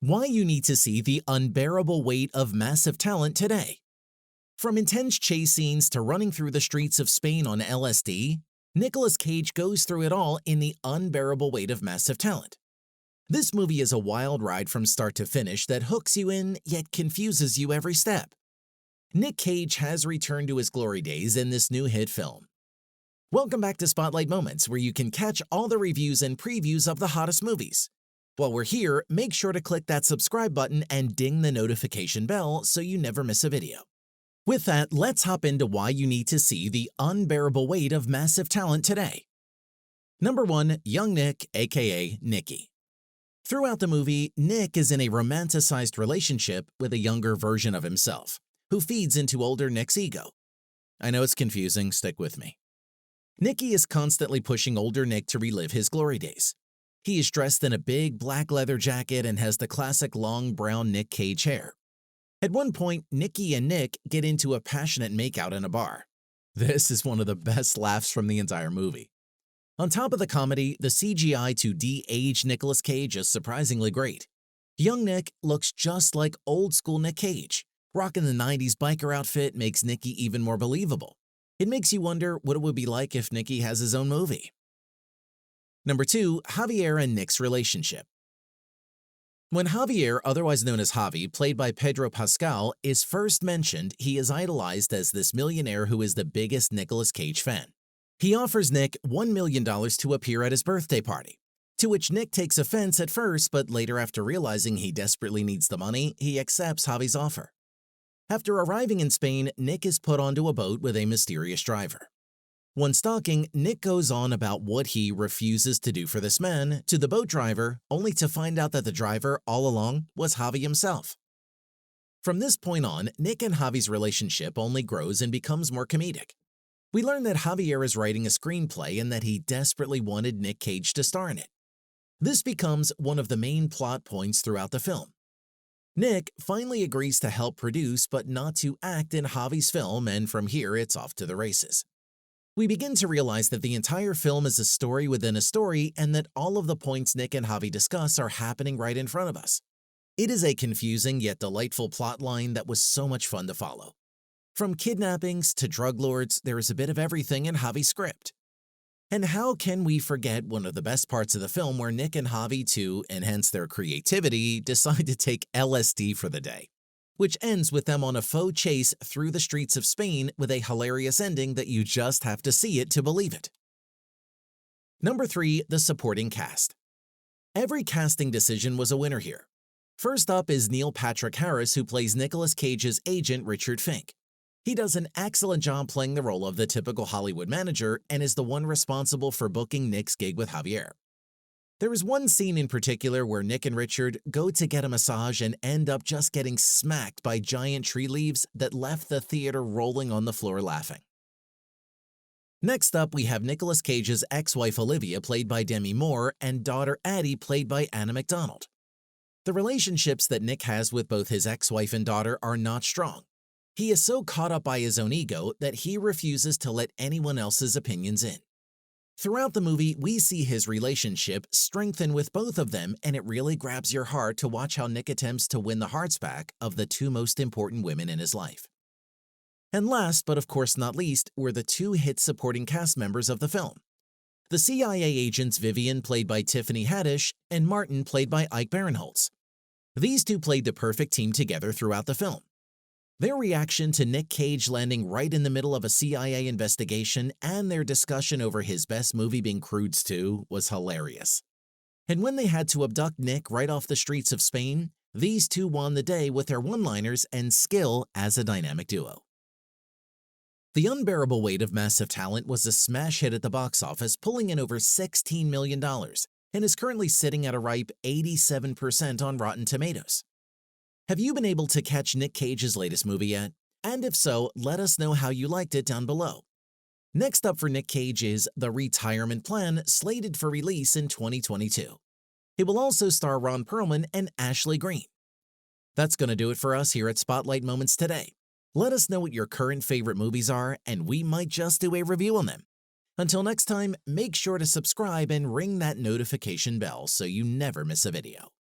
Why you need to see the unbearable weight of massive talent today. From intense chase scenes to running through the streets of Spain on LSD, Nicolas Cage goes through it all in the unbearable weight of massive talent. This movie is a wild ride from start to finish that hooks you in yet confuses you every step. Nic Cage has returned to his glory days in this new hit film. Welcome back to Spotlight Moments, where you can catch all the reviews and previews of the hottest movies. While we're here, make sure to click that subscribe button and ding the notification bell so you never miss a video. With that, let's hop into why you need to see the unbearable weight of massive talent today. Number 1. Young Nick, aka Nicky. Throughout the movie, Nick is in a romanticized relationship with a younger version of himself, who feeds into older Nick's ego. I know it's confusing, stick with me. Nicky is constantly pushing older Nick to relive his glory days. He is dressed in a big black leather jacket and has the classic long brown Nic Cage hair. At one point, Nicky and Nick get into a passionate makeout in a bar. This is one of the best laughs from the entire movie. On top of the comedy, the CGI to de-age Nicolas Cage is surprisingly great. Young Nick looks just like old school Nic Cage. Rocking the 90s biker outfit makes Nicky even more believable. It makes you wonder what it would be like if Nicky has his own movie. Number 2. Javier and Nick's relationship. When Javier, otherwise known as Javi, played by Pedro Pascal, is first mentioned, he is idolized as this millionaire who is the biggest Nicolas Cage fan. He offers Nick $1 million to appear at his birthday party, to which Nick takes offense at first, but later, after realizing he desperately needs the money, he accepts Javi's offer. After arriving in Spain, Nick is put onto a boat with a mysterious driver. Once docking, Nick goes on about what he refuses to do for this man to the boat driver, only to find out that the driver all along was Javi himself. From this point on, Nick and Javi's relationship only grows and becomes more comedic. We learn that Javier is writing a screenplay and that he desperately wanted Nic Cage to star in it. This becomes one of the main plot points throughout the film. Nick finally agrees to help produce but not to act in Javi's film, and from here it's off to the races. We begin to realize that the entire film is a story within a story and that all of the points Nick and Javi discuss are happening right in front of us. It is a confusing yet delightful plot line that was so much fun to follow. From kidnappings to drug lords, there is a bit of everything in Javi's script. And how can we forget one of the best parts of the film where Nick and Javi, to enhance their creativity, decide to take LSD for the day, which ends with them on a faux chase through the streets of Spain with a hilarious ending that you just have to see it to believe it. Number 3. The supporting cast. Every casting decision was a winner here. First up is Neil Patrick Harris, who plays Nicolas Cage's agent Richard Fink. He does an excellent job playing the role of the typical Hollywood manager and is the one responsible for booking Nick's gig with Javier. There is one scene in particular where Nick and Richard go to get a massage and end up just getting smacked by giant tree leaves that left the theater rolling on the floor laughing. Next up, we have Nicolas Cage's ex-wife Olivia, played by Demi Moore, and daughter Addie, played by Anna McDonald. The relationships that Nick has with both his ex-wife and daughter are not strong. He is so caught up by his own ego that he refuses to let anyone else's opinions in. Throughout the movie, we see his relationship strengthen with both of them, and it really grabs your heart to watch how Nick attempts to win the hearts back of the two most important women in his life. And last, but of course not least, were the two hit supporting cast members of the film. The CIA agents Vivian, played by Tiffany Haddish, and Martin, played by Ike Barinholtz. These two played the perfect team together throughout the film. Their reaction to Nic Cage landing right in the middle of a CIA investigation and their discussion over his best movie being Croods 2 was hilarious. And when they had to abduct Nick right off the streets of Spain, these two won the day with their one-liners and skill as a dynamic duo. The unbearable weight of massive talent was a smash hit at the box office, pulling in over $16 million, and is currently sitting at a ripe 87% on Rotten Tomatoes. Have you been able to catch Nic Cage's latest movie yet? And if so, let us know how you liked it down below. Next up for Nic Cage is The Retirement Plan, slated for release in 2022. It will also star Ron Perlman and Ashley Greene. That's going to do it for us here at Spotlight Moments today. Let us know what your current favorite movies are, and we might just do a review on them. Until next time, make sure to subscribe and ring that notification bell so you never miss a video.